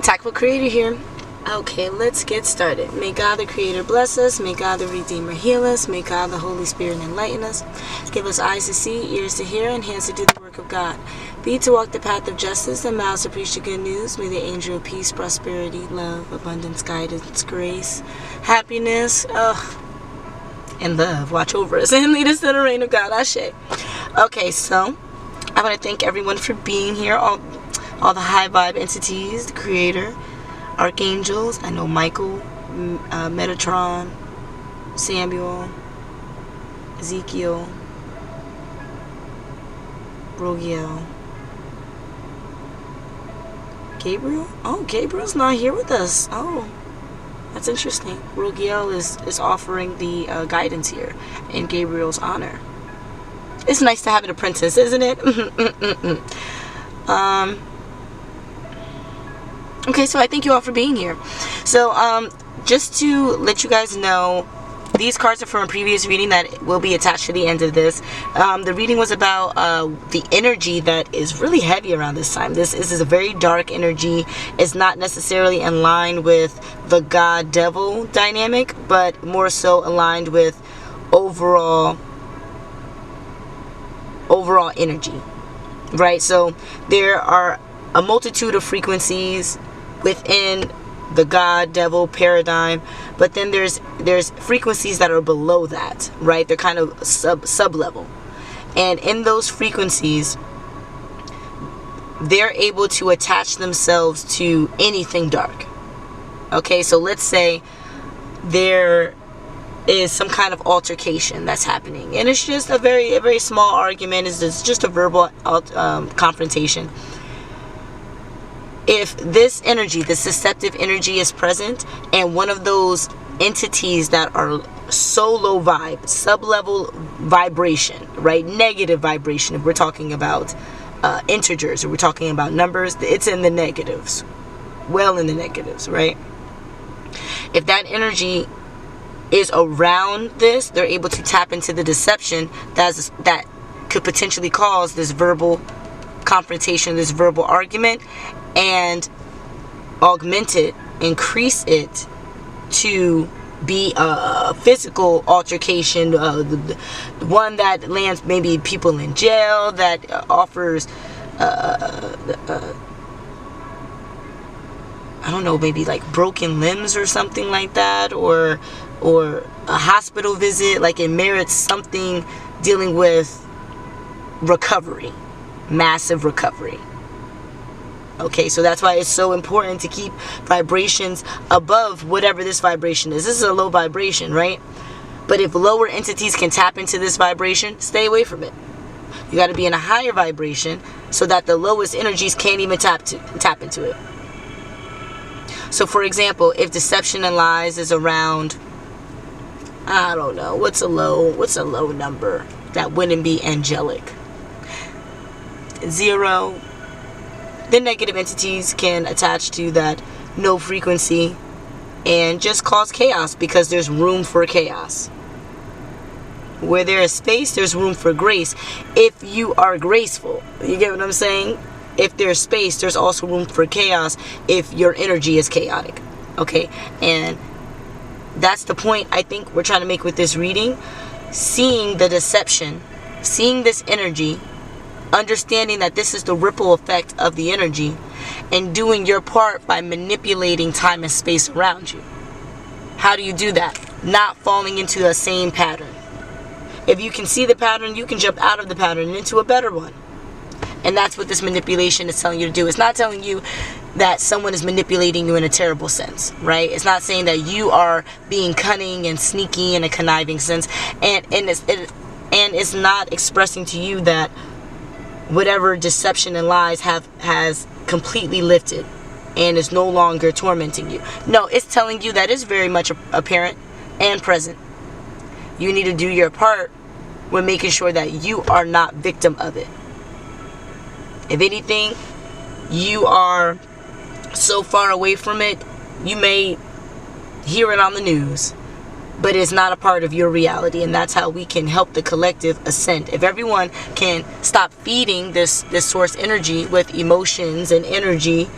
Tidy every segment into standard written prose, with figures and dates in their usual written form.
morning, TAKful Creator here. Okay, let's get started. May God the Creator bless us. May God the Redeemer heal us. May God the Holy Spirit enlighten us. Give us eyes to see, ears to hear, and hands to do the work of God. Feet to walk the path of justice, and mouths to preach the good news. May the angel of peace, prosperity, love, abundance, guidance, grace, happiness, and love watch over us and lead us to the reign of God. Ashe. Okay, so I want to thank everyone for being here. All the high vibe entities, the Creator, Archangels. I know Michael, Metatron, Samuel, Ezekiel, Rogiel, Gabriel. Oh, Gabriel's not here with us. Oh, that's interesting. Rogiel is offering the guidance here in Gabriel's honor. It's nice to have an apprentice, isn't it? Okay, so I thank you all for being here. So, just to let you guys know, these cards are from a previous reading that will be attached to the end of this. The reading was about the energy that is really heavy around this time. This is a very dark energy. It's not necessarily in line with the God-devil dynamic, but more so aligned with overall energy, right? So there are a multitude of frequencies within the God-devil paradigm, but then there's frequencies that are below that, right? They're kind of sub-level, and in those frequencies they're able to attach themselves to anything dark. Okay, so let's say there is some kind of altercation that's happening, and it's just a very small argument. It's just a verbal confrontation. If this energy, this deceptive energy is present, and one of those entities that are so low vibe, sub-level vibration, right, negative vibration, if we're talking about integers, or we're talking about numbers, it's in the negatives, well in the negatives, right? If that energy is around this, they're able to tap into the deception that could potentially cause this verbal confrontation, this verbal argument, and augment it, increase it to be a physical altercation, the one that lands maybe people in jail, that offers I don't know, maybe like broken limbs or something like that, or a hospital visit. Like it merits something dealing with recovery, massive recovery. Okay, so that's why it's so important to keep vibrations above whatever this vibration is. This is a low vibration, right? But if lower entities can tap into this vibration, stay away from it. You got to be in a higher vibration so that the lowest energies can't even tap into it. So for example, if deception and lies is around, I don't know, what's a low number that wouldn't be angelic? 0. Then negative entities can attach to that no frequency and just cause chaos, because there's room for chaos. Where there is space, there's room for grace. If you are graceful, you get what I'm saying? If there's space, there's also room for chaos if your energy is chaotic. Okay, and that's the point I think we're trying to make with this reading. Seeing the deception, seeing this energy, understanding that this is the ripple effect of the energy, and doing your part by manipulating time and space around you. How do you do that? Not falling into the same pattern. If you can see the pattern, you can jump out of the pattern and into a better one. And that's what this manipulation is telling you to do. It's not telling you that someone is manipulating you in a terrible sense, right? It's not saying that you are being cunning and sneaky in a conniving sense, and it's not expressing to you that whatever deception and lies has completely lifted and is no longer tormenting you. No, it's telling you that it's very much apparent and present. You need to do your part with making sure that you are not victim of it. If anything, you are so far away from it, you may hear it on the news, but it's not a part of your reality. And that's how we can help the collective ascend. If everyone can stop feeding this source energy with emotions and energy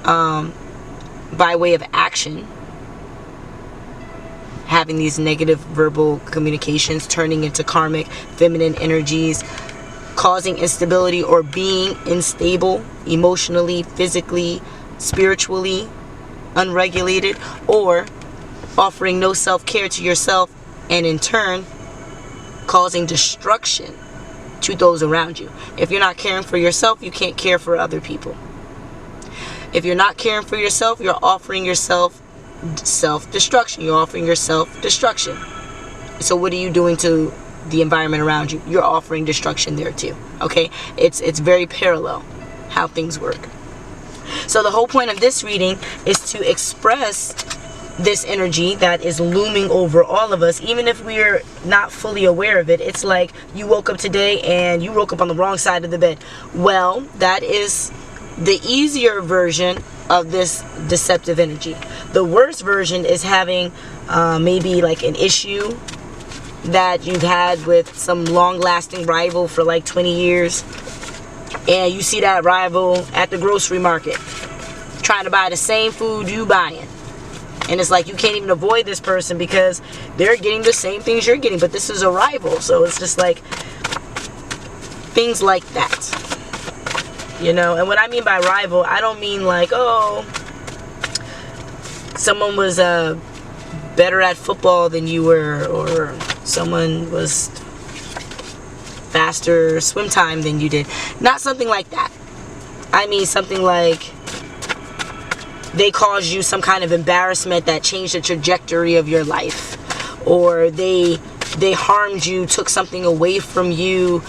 by way of action, having these negative verbal communications, turning into karmic feminine energies, causing instability or being unstable emotionally, physically, spiritually, unregulated, or offering no self-care to yourself and in turn causing destruction to those around you. If you're not caring for yourself, you can't care for other people. If you're not caring for yourself, you're offering yourself self-destruction. You're offering yourself destruction. So what are you doing to the environment around you? You're offering destruction there too. Okay? It's very parallel how things work. So the whole point of this reading is to express this energy that is looming over all of us, even if we're not fully aware of it. It's like you woke up today and you woke up on the wrong side of the bed. Well, that is the easier version of this deceptive energy. The worst version is having maybe like an issue that you've had with some long-lasting rival for like 20 years, and you see that rival at the grocery market trying to buy the same food you buying, and it's like you can't even avoid this person because they're getting the same things you're getting, but this is a rival. So it's just like things like that, you know. And what I mean by rival, I don't mean like, oh, someone was better at football than you were, or someone was faster swim time than you did. Not something like that. I mean something like they caused you some kind of embarrassment that changed the trajectory of your life, or they harmed you, took something away from you,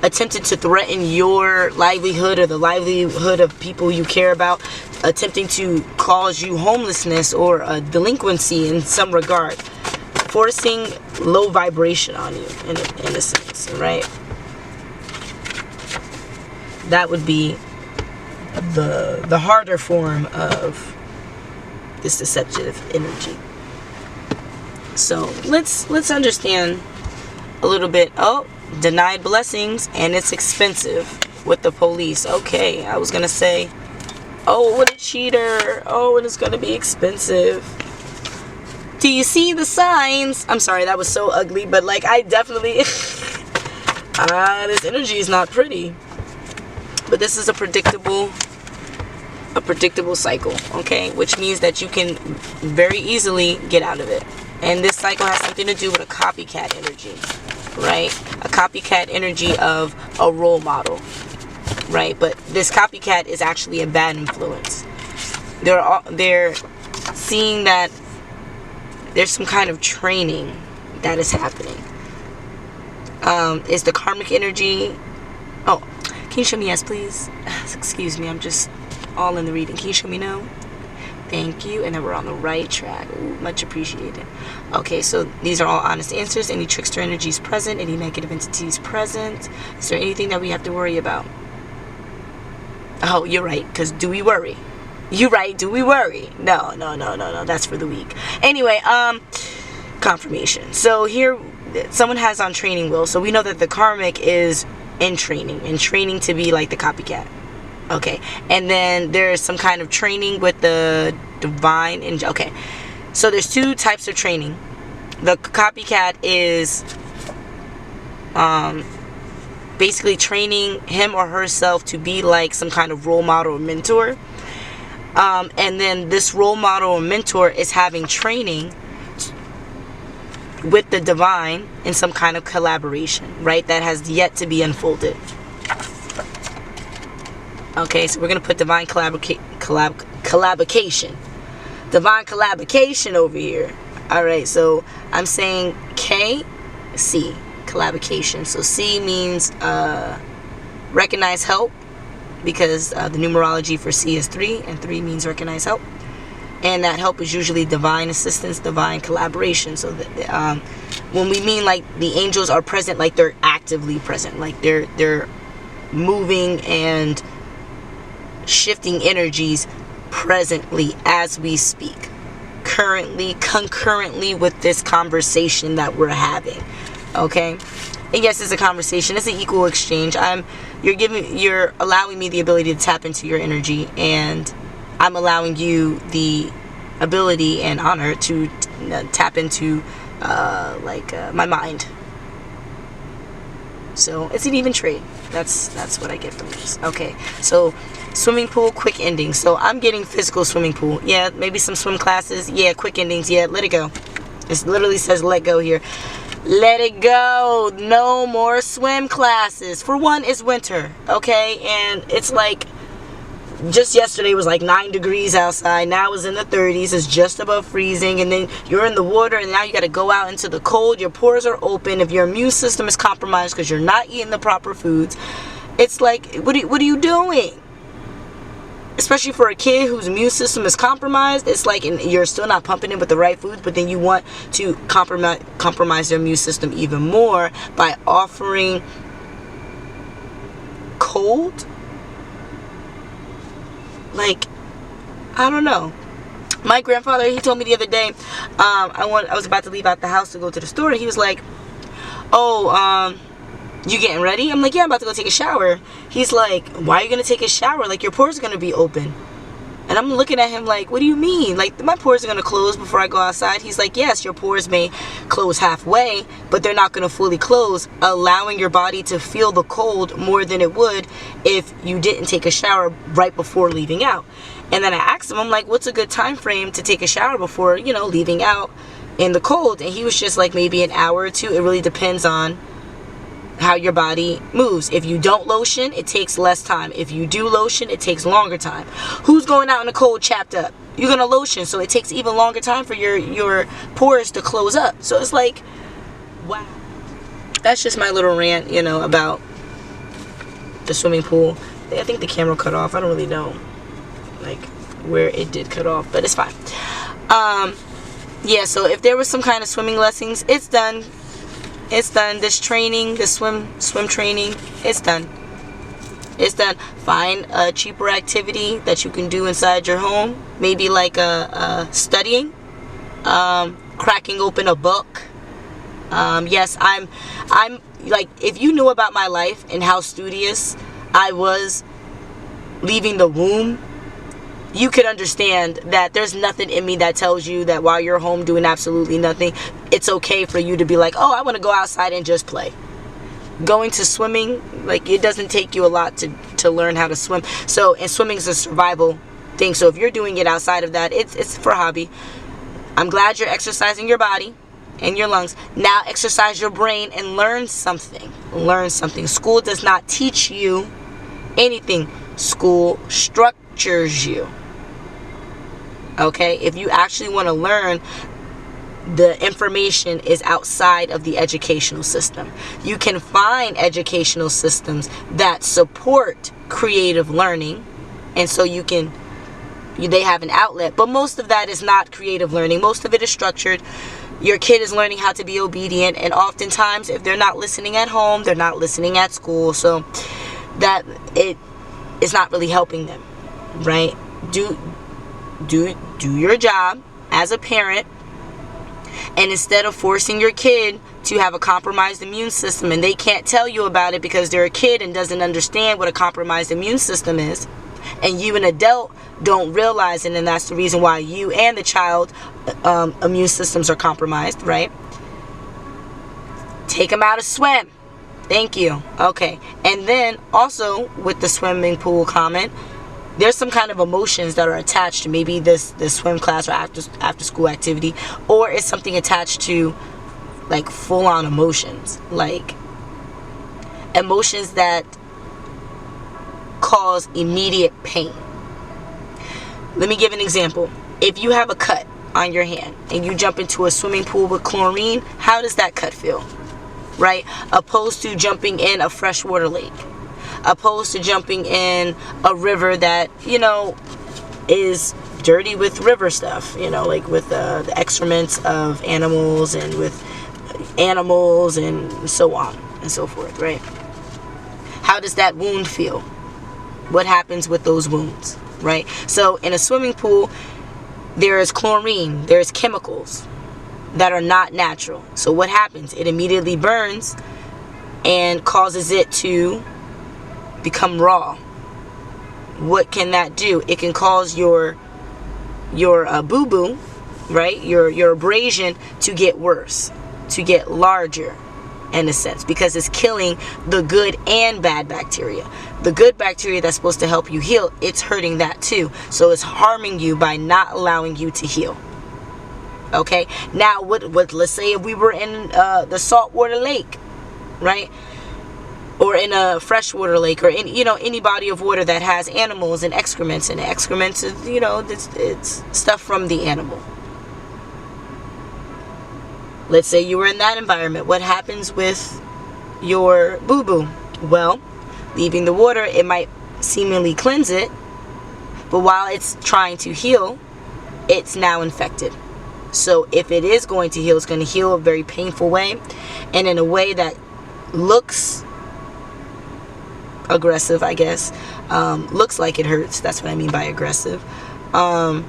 attempted to threaten your livelihood or the livelihood of people you care about, attempting to cause you homelessness or a delinquency in some regard, forcing low vibration on you in a sense, right? That would be the harder form of this deceptive energy. So let's understand a little bit. Oh, denied blessings, and it's expensive with the police. Okay, I was gonna say, oh, what a cheater. Oh, and it's gonna be expensive. Do you see the signs? I'm sorry, that was so ugly, but like I definitely this energy is not pretty. But this is a predictable cycle, okay? Which means that you can very easily get out of it. And this cycle has something to do with a copycat energy, right? A copycat energy of a role model, right? But this copycat is actually a bad influence. They're seeing that there's some kind of training that is happening. Is the karmic energy... Oh, can you show me yes, please? Excuse me, I'm just all in the reading. Can you show me no? Thank you. And then we're on the right track. Ooh, much appreciated. Okay, so these are all honest answers. Any trickster energies present? Any negative entities present? Is there anything that we have to worry about? Oh, you're right, because do we worry? You're right, do we worry? No. That's for the weak. Anyway, confirmation. So here, someone has on training wheel. So we know that the karmic is in training to be like the copycat. Okay, and then there's some kind of training with the divine. Okay, so there's two types of training. The copycat is basically training him or herself to be like some kind of role model or mentor. And then this role model or mentor is having training with the divine in some kind of collaboration, right? That has yet to be unfolded. Okay, so we're going to put divine collaboration. Divine collaboration over here. Alright, so I'm saying K, C, collaboration. So C means recognize help, because the numerology for C is 3, and 3 means recognize help. And that help is usually divine assistance, divine collaboration. So that, when we mean like the angels are present, like they're actively present, like they're moving and shifting energies presently as we speak, currently, concurrently with this conversation that we're having. Okay, And yes, it's a conversation. It's an equal exchange. You're allowing me the ability to tap into your energy, and I'm allowing you the ability and honor to tap into my mind. So it's an even trade. That's what I get from this. Okay, so swimming pool, quick endings. So I'm getting physical swimming pool. Yeah, maybe some swim classes. Yeah, quick endings. Yeah, let it go. It literally says let go here. Let it go. No more swim classes. For one, it's winter, okay? And it's like, just yesterday was like 9 degrees outside. Now it's in the 30s. It's just above freezing. And then you're in the water, and now you got to go out into the cold. Your pores are open. If your immune system is compromised because you're not eating the proper foods, it's like, what are you doing? Especially for a kid whose immune system is compromised, it's like, and you're still not pumping in with the right foods, but then you want to compromise their immune system even more by offering cold. Like, I don't know. My grandfather, he told me the other day, I was about to leave out the house to go to the store, and he was like, you getting ready? I'm like, yeah, I'm about to go take a shower. He's like, why are you going to take a shower? Like, your pores are going to be open. And I'm looking at him like, what do you mean? Like, my pores are going to close before I go outside. He's like, yes, your pores may close halfway, but they're not going to fully close, allowing your body to feel the cold more than it would if you didn't take a shower right before leaving out. And then I asked him, I'm like, what's a good time frame to take a shower before, leaving out in the cold? And he was just like, maybe an hour or two. It really depends on how your body moves. If you don't lotion, it takes less time. If you do lotion, it takes longer time. Who's going out in the cold chapped up? You're gonna lotion, so it takes even longer time for your pores to close up. So it's like, wow. That's just my little rant, about the swimming pool. I think the camera cut off. I don't really know like where it did cut off, but it's fine. Yeah, so if there was some kind of swimming lessons, it's done. It's done. This training, the swim training, it's done. It's done. Find a cheaper activity that you can do inside your home. Maybe like studying, cracking open a book. Yes, I'm like, if you knew about my life and how studious I was leaving the womb, you could understand that there's nothing in me that tells you that while you're home doing absolutely nothing, it's okay for you to be like, oh, I want to go outside and just play. Going to swimming, like, it doesn't take you a lot to learn how to swim. So, and swimming is a survival thing. So if you're doing it outside of that, it's for a hobby. I'm glad you're exercising your body and your lungs. Now exercise your brain and learn something. Learn something. School does not teach you anything. School structures you. Okay, if you actually want to learn, the information is outside of the educational system. You can find educational systems that support creative learning, and so they have an outlet, but most of that is not creative learning. Most of it is structured. Your kid is learning how to be obedient, and oftentimes if they're not listening at home, they're not listening at school, so that it is not really helping them, right? Do your job as a parent, and instead of forcing your kid to have a compromised immune system, and they can't tell you about it because they're a kid and doesn't understand what a compromised immune system is, and you, an adult, don't realize it, and that's the reason why you and the child immune systems are compromised, right? Take them out to swim. Thank you. Okay. And then also with the swimming pool comment, there's some kind of emotions that are attached to maybe this swim class or after school activity, or it's something attached to like full on emotions, like emotions that cause immediate pain. Let me give an example. If you have a cut on your hand and you jump into a swimming pool with chlorine, how does that cut feel? Right? Opposed to jumping in a freshwater lake. Opposed to jumping in a river that, is dirty with river stuff, like with the excrements of animals and with animals and so on and so forth, right? How does that wound feel? What happens with those wounds, right? So in a swimming pool, there is chlorine, there's chemicals that are not natural. So what happens? It immediately burns and causes it to become raw. What can that do? It can cause your boo-boo, right? Your abrasion to get worse, to get larger, in a sense, because it's killing the good and bad bacteria. The good bacteria that's supposed to help you heal, it's hurting that too. So it's harming you by not allowing you to heal. Okay, now what let's say if we were in the saltwater lake, right, or in a freshwater lake, or in, any body of water that has animals and excrements, and excrements is, it's stuff from the animal. Let's say you were in that environment. What happens with your boo-boo? Well, leaving the water, it might seemingly cleanse it, but while it's trying to heal, it's now infected. So if it is going to heal, it's going to heal a very painful way, and in a way that looks aggressive, I guess. Looks like it hurts. That's what I mean by aggressive. Or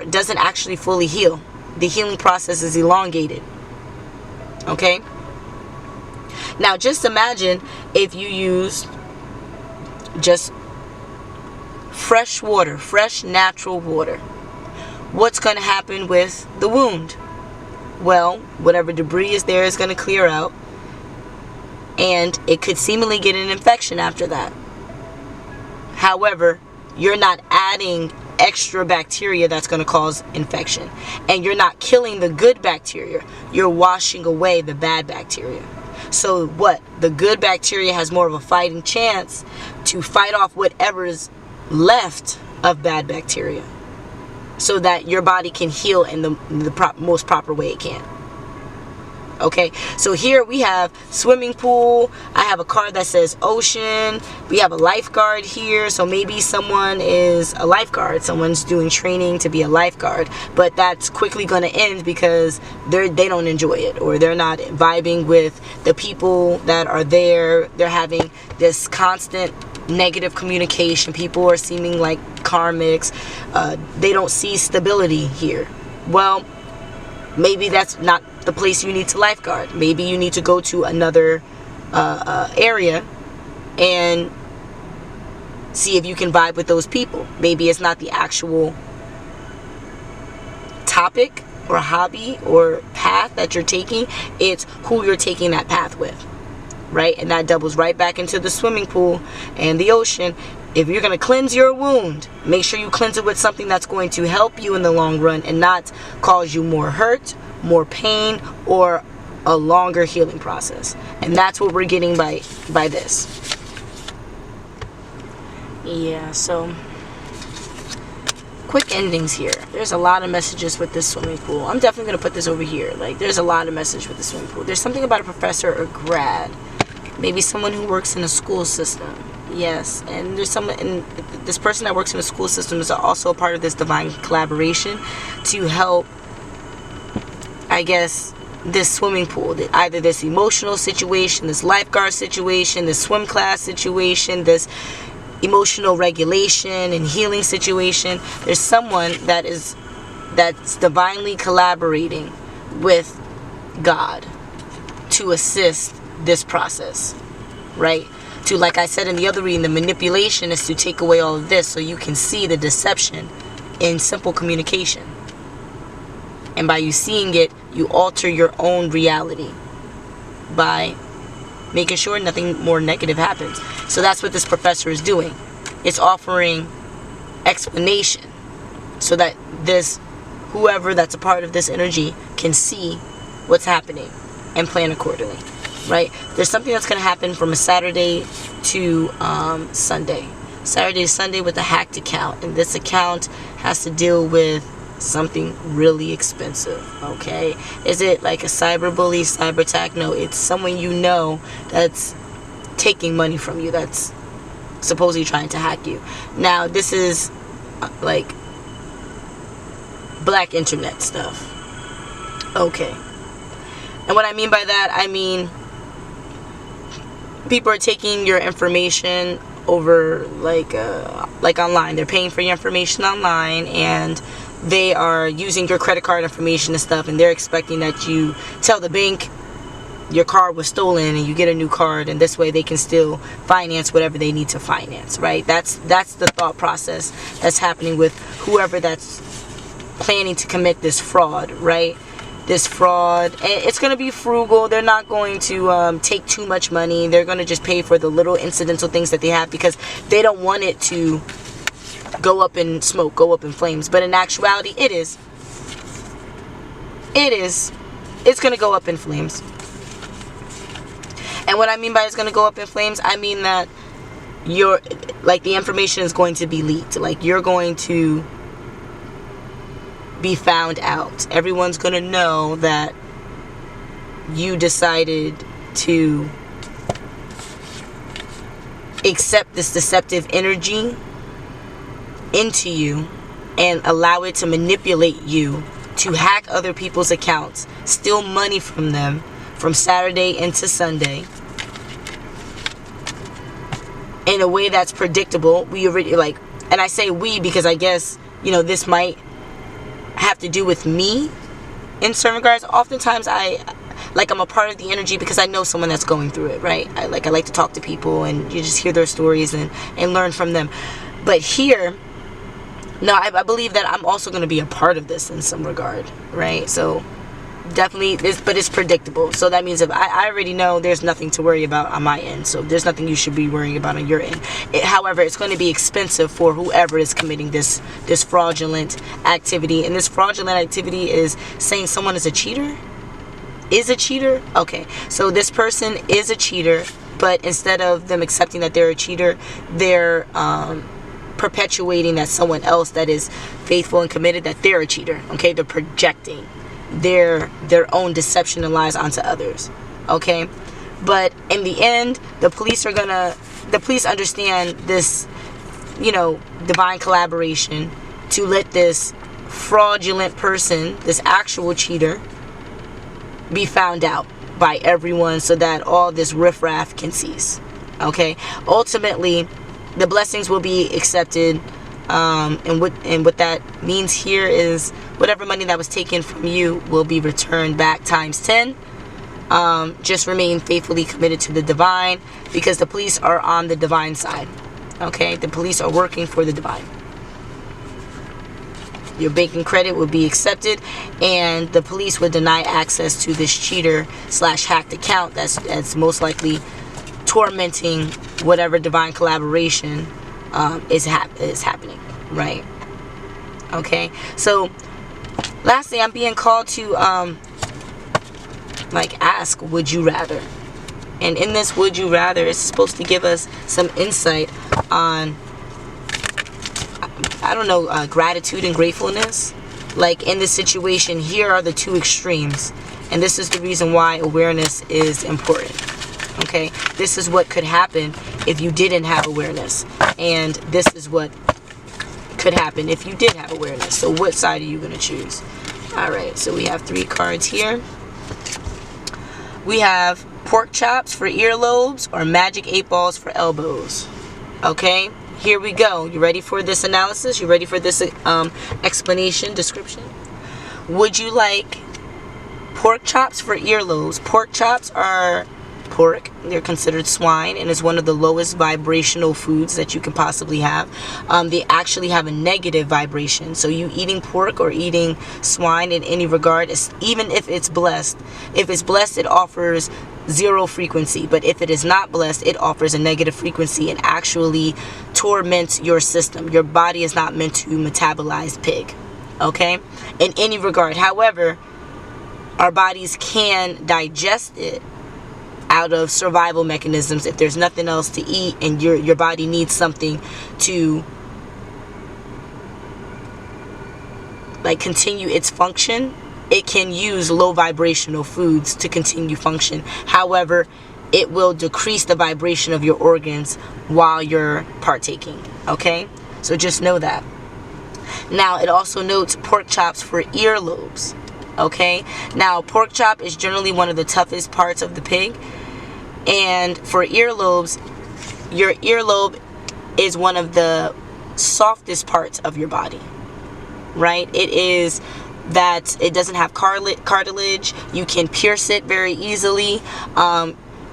doesn't actually fully heal. The healing process is elongated. Okay? Now just imagine if you used just fresh water, fresh natural water. What's going to happen with the wound? Well, whatever debris is there is going to clear out, and it could seemingly get an infection after that. However, you're not adding extra bacteria that's going to cause infection, and you're not killing the good bacteria. You're washing away the bad bacteria. So what? The good bacteria has more of a fighting chance to fight off whatever is left of bad bacteria, so that your body can heal in the most proper way it can. Okay, so here we have swimming pool. I have a card that says ocean. We have a lifeguard here, so maybe someone is a lifeguard. Someone's doing training to be a lifeguard, but that's quickly going to end because they don't enjoy it, or they're not vibing with the people that are there. They're having this constant negative communication. People are seeming like karmics. They don't see stability here. Well, maybe that's not the place you need to lifeguard. Maybe you need to go to another area and see if you can vibe with those people. Maybe it's not the actual topic or hobby or path that you're taking. It's who you're taking that path with, right? And that doubles right back into the swimming pool and the ocean. If you're going to cleanse your wound, make sure you cleanse it with something that's going to help you in the long run and not cause you more hurt, more pain, or a longer healing process. And that's what we're getting by this. Yeah, so quick endings here. There's a lot of messages with this swimming pool. I'm definitely going to put this over here. Like, there's a lot of message with the swimming pool. There's something about a professor or grad. Maybe someone who works in a school system. Yes, and there's someone, and this person that works in the school system is also a part of this divine collaboration to help, I guess, this swimming pool. Either this emotional situation, this lifeguard situation, this swim class situation, this emotional regulation and healing situation. There's someone that's divinely collaborating with God to assist this process, right? To, like I said in the other reading, the manipulation is to take away all of this so you can see the deception in simple communication. And by you seeing it, you alter your own reality by making sure nothing more negative happens. So that's what this professor is doing. It's offering explanation so that whoever that's a part of this energy can see what's happening and plan accordingly. Right? There's something that's going to happen from a Saturday to Sunday. Saturday to Sunday with a hacked account. And this account has to deal with something really expensive. Okay? Is it like a cyber bully, cyber attack? No, it's someone you know that's taking money from you, that's supposedly trying to hack you. Now, this is like black internet stuff. Okay. And what I mean by that, I mean people are taking your information over like online. They're paying for your information online, and they are using your credit card information and stuff, and they're expecting that you tell the bank your car was stolen and you get a new card, and this way they can still finance whatever they need to finance, right? That's the thought process that's happening with whoever that's planning to commit this fraud, right? This fraud, and it's going to be frugal. They're not going to take too much money. They're going to just pay for the little incidental things that they have, because they don't want it to go up in smoke, go up in flames. But in actuality, it is. It's going to go up in flames. And what I mean by it's going to go up in flames, I mean that the information is going to be leaked. Like, you're going to be found out. Everyone's going to know that you decided to accept this deceptive energy into you and allow it to manipulate you, to hack other people's accounts, steal money from them from Saturday into Sunday in a way that's predictable. We already, and I say we because I guess, this might have to do with me in certain regards. Oftentimes I'm a part of the energy because I know someone that's going through it, right? I like to talk to people, and you just hear their stories and learn from them. But here, no, I believe that I'm also going to be a part of this in some regard, right? So definitely but it's predictable. So that means if I already know, there's nothing to worry about on my end. So there's nothing you should be worrying about on your end. However, it's going to be expensive for whoever is committing this fraudulent activity. And this fraudulent activity is saying someone is a cheater. Is a cheater? Okay, so this person is a cheater, but instead of them accepting that they're a cheater, they're perpetuating that someone else that is faithful and committed, that they're a cheater. Okay, they're projecting their own deception and lies onto others. Okay, but in the end, the police understand this, divine collaboration to let this fraudulent person, this actual cheater, be found out by everyone, so that all this riffraff can cease. Okay, ultimately the blessings will be accepted. And what that means here is whatever money that was taken from you will be returned back times 10. Just remain faithfully committed to the divine, because the police are on the divine side. Okay, the police are working for the divine. Your banking credit will be accepted, and the police would deny access to this cheater / hacked account that's most likely tormenting whatever divine collaboration is happening, right? Okay, so lastly, I'm being called to ask, would you rather? And in this would you rather, it's supposed to give us some insight on, gratitude and gratefulness. Like, in this situation, here are the two extremes, and this is the reason why awareness is important. Okay, this is what could happen if you didn't have awareness, and this is what could happen if you did have awareness. So what side are you going to choose? Alright, so we have 3 cards here. We have pork chops for earlobes or magic 8 balls for elbows. Okay, here we go. You ready for this analysis? You ready for this explanation, description? Would you like pork chops for earlobes? Pork chops are pork. They're considered swine, and is one of the lowest vibrational foods that you can possibly have. They actually have a negative vibration. So you eating pork or eating swine in any regard, even if it's blessed, it offers 0 frequency. But if it is not blessed, it offers a negative frequency and actually torments your system. Your body is not meant to metabolize pig, okay, in any regard. However, our bodies can digest it out of survival mechanisms. If there's nothing else to eat and your body needs something to continue its function, it can use low vibrational foods to continue function. However, it will decrease the vibration of your organs while you're partaking. Okay, so just know that. Now, it also notes pork chops for earlobes. Okay, now pork chop is generally one of the toughest parts of the pig, and for earlobes, your earlobe is one of the softest parts of your body, right? It is that it doesn't have cartilage. You can pierce it very easily.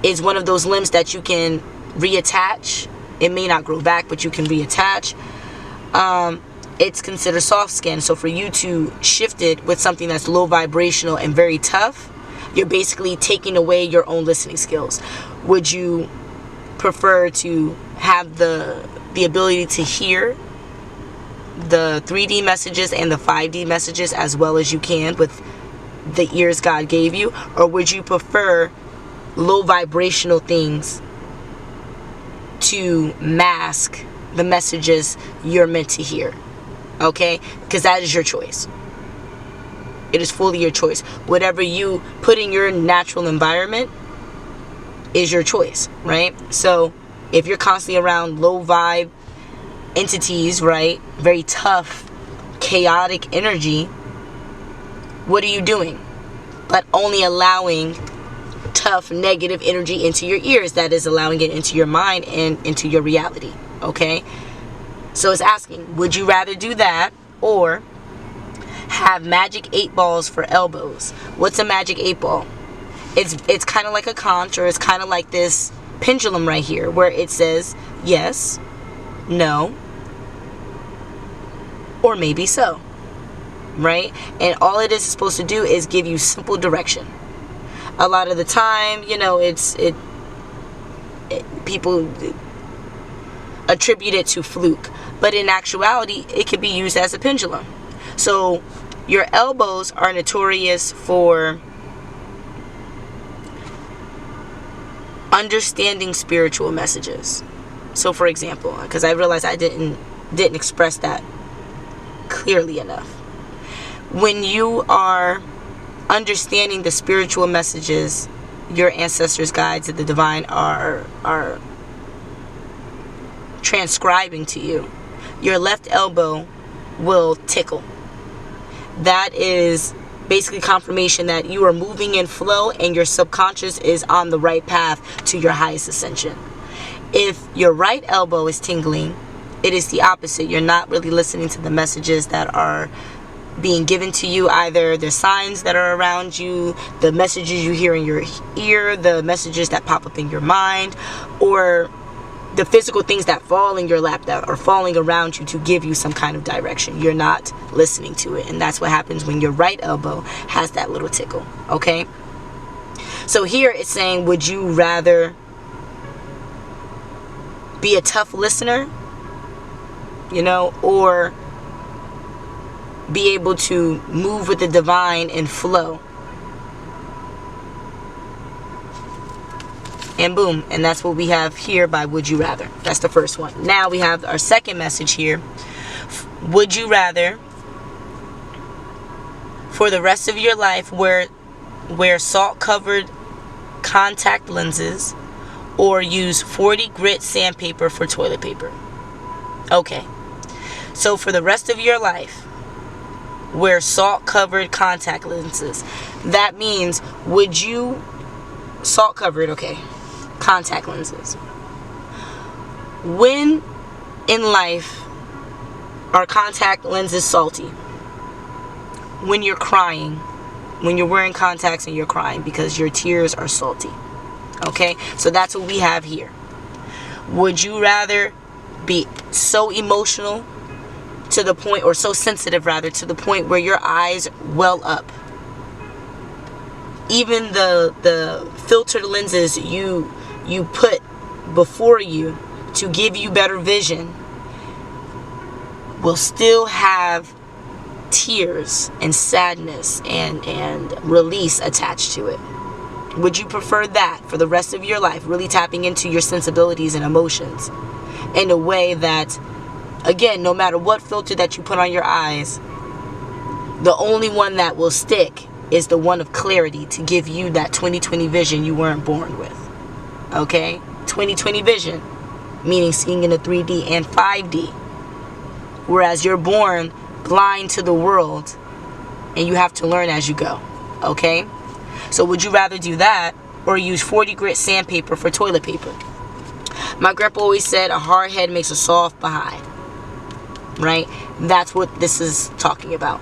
Is one of those limbs that you can reattach. It may not grow back, but you can reattach. It's considered soft skin. So for you to shift it with something that's low vibrational and very tough, you're basically taking away your own listening skills. Would you prefer to have the ability to hear the 3D messages and the 5D messages as well as you can with the ears God gave you? Or would you prefer low vibrational things to mask the messages you're meant to hear? Okay? Because that is your choice. It is fully your choice. Whatever you put in your natural environment is your choice, right? So if you're constantly around low vibe entities, right, very tough, chaotic energy, what are you doing? But only allowing tough, negative energy into your ears. That is allowing it into your mind and into your reality, okay? So it's asking, would you rather do that or have magic 8 balls for elbows? What's a magic 8 ball? It's kind of like a conch, or it's kind of like this pendulum right here where it says yes, no, or maybe so, right? And all it is supposed to do is give you simple direction. A lot of the time, you know, people attribute it to fluke, but in actuality it could be used as a pendulum. So your elbows are notorious for understanding spiritual messages. So for example, because I realized I didn't express that clearly enough, when you are understanding the spiritual messages your ancestors, guides, and the divine are transcribing to you, your left elbow will tickle. That is basically confirmation that you are moving in flow and your subconscious is on the right path to your highest ascension. If your right elbow is tingling, it is the opposite. You're not really listening to the messages that are being given to you. Either the signs that are around you, the messages you hear in your ear, the messages that pop up in your mind, or the physical things that fall in your lap that are falling around you to give you some kind of direction. You're not listening to it. And that's what happens when your right elbow has that little tickle. Okay? So here it's saying, would you rather be a tough listener, you know, or be able to move with the divine and flow? And boom, and that's what we have here by Would You Rather. That's the first one. Now we have our second message here. Would you rather, for the rest of your life, wear salt-covered contact lenses or use 40 grit sandpaper for toilet paper? Okay. So for the rest of your life, wear salt-covered contact lenses. That means, would you... Salt-covered, okay. Contact lenses. When in life are contact lenses salty? When you're crying, when you're wearing contacts and you're crying because your tears are salty. Okay, so that's what we have here. Would you rather be so emotional to the point, or so sensitive rather, to the point where your eyes well up? Even the filtered lenses you put before you to give you better vision will still have tears and sadness and release attached to it. Would you prefer that for the rest of your life, really tapping into your sensibilities and emotions in a way that, again, no matter what filter that you put on your eyes, the only one that will stick is the one of clarity, to give you that 20/20 vision you weren't born with? Okay? 20/20 vision, meaning seeing in a 3D and 5D. Whereas you're born blind to the world and you have to learn as you go. Okay? So would you rather do that or use 40 grit sandpaper for toilet paper? My grandpa always said a hard head makes a soft behind. Right? That's what this is talking about.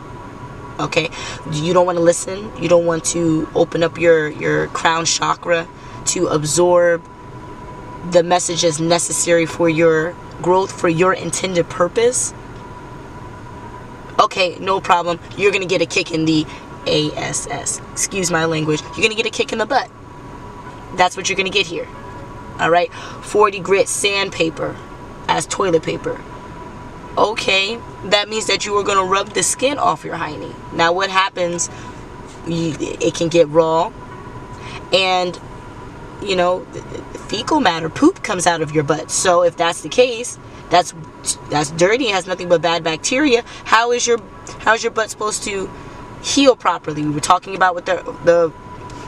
Okay, you don't want to listen. You don't want to open up your crown chakra to absorb the messages necessary for your growth, for your intended purpose. Okay, no problem. You're gonna get a kick in the ass. Excuse my language. You're gonna get a kick in the butt. That's what you're gonna get here. All right, 40 grit sandpaper as toilet paper. Okay, that means that you are gonna rub the skin off your hiney. Now, what happens? It can get raw, and you know, fecal matter, poop comes out of your butt. So if that's the case, that's dirty. It has nothing but bad bacteria. How's your butt supposed to heal properly? We were talking about with the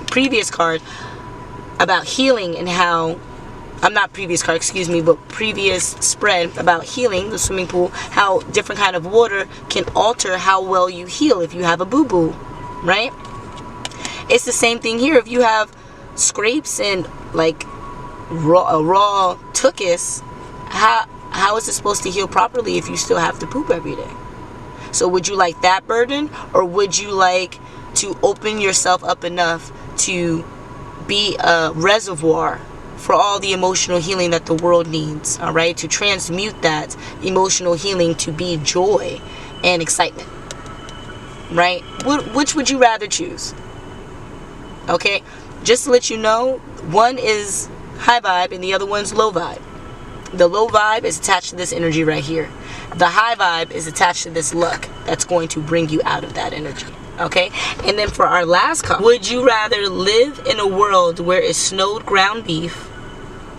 previous card about healing, and how not previous card, excuse me, but previous spread about healing, the swimming pool, how different kind of water can alter how well you heal if you have a boo-boo, right? It's the same thing here. If you have scrapes and like raw tuchus, how is it supposed to heal properly if you still have to poop every day? So would you like that burden, or would you like to open yourself up enough to be a reservoir for all the emotional healing that the world needs? All right, to transmute that emotional healing to be joy and excitement, right? Which would you rather choose? Okay, just to let you know, one is high vibe and the other one's low vibe. The low vibe is attached to this energy right here. The high vibe is attached to this luck that's going to bring you out of that energy. Okay, and then for our last card, would you rather live in a world where it snowed ground beef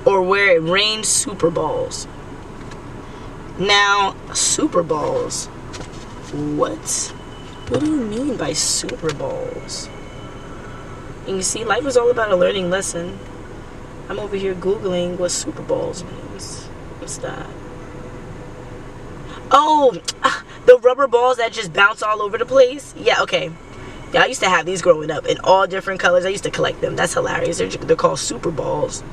or where it rained super balls? Now, super balls. What do you mean by super balls? And you see, life is all about a learning lesson. I'm over here Googling what super balls means. What's that? Oh, the rubber balls that just bounce all over the place? Yeah, okay. Yeah, I used to have these growing up in all different colors. I used to collect them. That's hilarious. They're called super balls.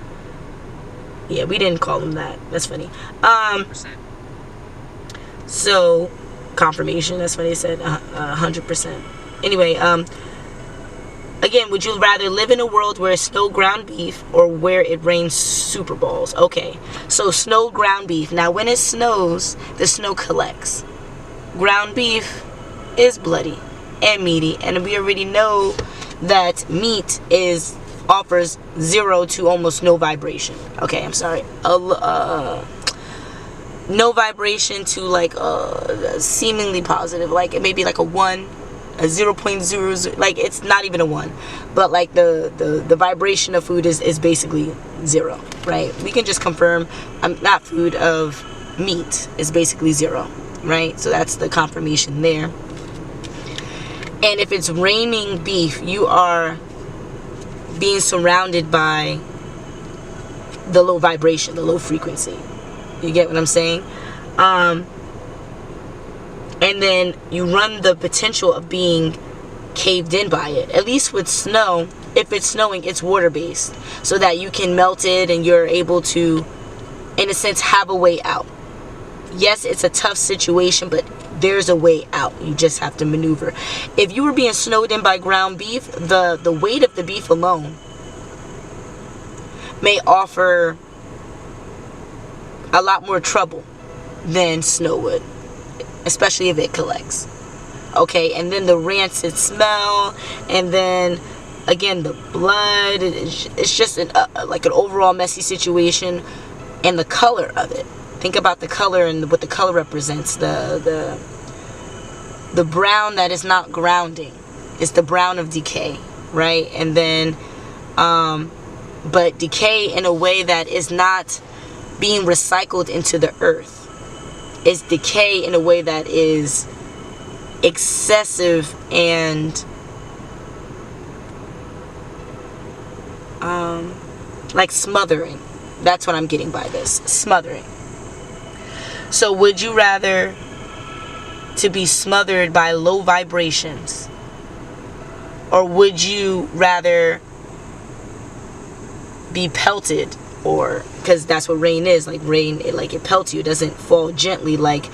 Yeah, we didn't call them that. That's funny. So, confirmation. That's what they said. 100%. Anyway, again, would you rather live in a world where it snowed ground beef or where it rains super balls? Okay, so snowed ground beef. Now, when it snows, the snow collects. Ground beef is bloody and meaty, and we already know that meat offers 0 to almost no vibration. Okay, I'm sorry. No vibration to like seemingly positive, like maybe like a 1. A 0.00, like it's not even a 1, but like the vibration of food is basically 0, right? We can just confirm not food, of meat is basically 0, right? So that's the confirmation there. And if it's raining beef, you are being surrounded by the low vibration, the low frequency. You get what I'm saying? And then you run the potential of being caved in by it. At least with snow, if it's snowing, it's water-based, so that you can melt it and you're able to, in a sense, have a way out. Yes, it's a tough situation, but there's a way out. You just have to maneuver. If you were being snowed in by ground beef, the weight of the beef alone may offer a lot more trouble than snow would, especially if it collects. Okay, and then the rancid smell, and then again the blood. It's just like an overall messy situation, and the color of it. Think about the color and what the color represents. The brown that is not grounding is the brown of decay, right? And then, but decay in a way that is not being recycled into the earth. It's decay in a way that is excessive and like smothering. That's what I'm getting by this, smothering. So would you rather to be smothered by low vibrations, or would you rather be pelted? Or because that's what rain is, like rain, it pelts you. It doesn't fall gently like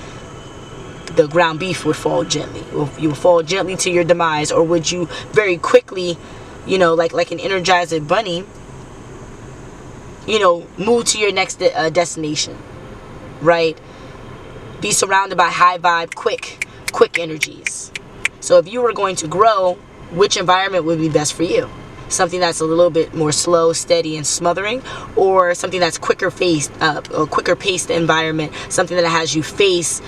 the ground beef would fall gently. You would fall gently to your demise, or would you very quickly, you know, like an energizer bunny, you know, move to your next destination, right? Be surrounded by high vibe, quick energies. So if you were going to grow, which environment would be best for you? Something that's a little bit more slow, steady, and smothering, or something that's quicker paced environment, something that has you face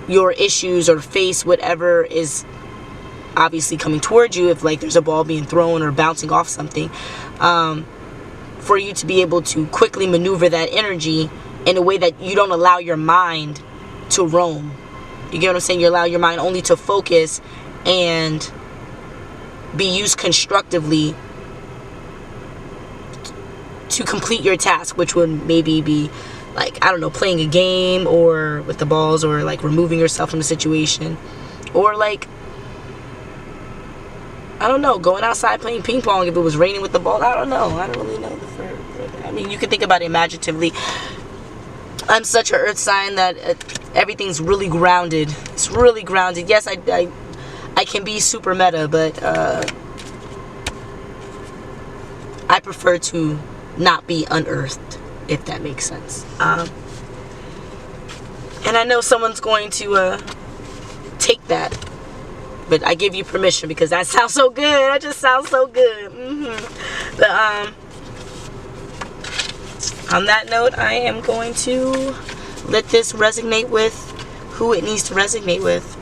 your issues or face whatever is obviously coming towards you, if like there's a ball being thrown or bouncing off something, for you to be able to quickly maneuver that energy in a way that you don't allow your mind to roam. You get what I'm saying? You allow your mind only to focus and be used constructively to complete your task, which would maybe be like, I don't know, playing a game or with the balls, or like removing yourself from the situation, or like, I don't know, going outside playing ping pong if it was raining with the ball. I don't know. I don't really know. I mean, you can think about it imaginatively. I'm such an earth sign that everything's really grounded. It's really grounded. Yes, I can be super meta, but I prefer to not be unearthed, if that makes sense. And I know someone's going to take that, but I give you permission because that sounds so good. That just sounds so good. But on that note, I am going to let this resonate with who it needs to resonate with.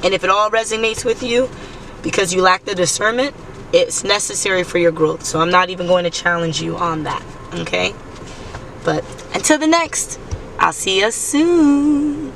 And if it all resonates with you because you lack the discernment, it's necessary for your growth. So I'm not even going to challenge you on that. Okay? But until the next, I'll see you soon.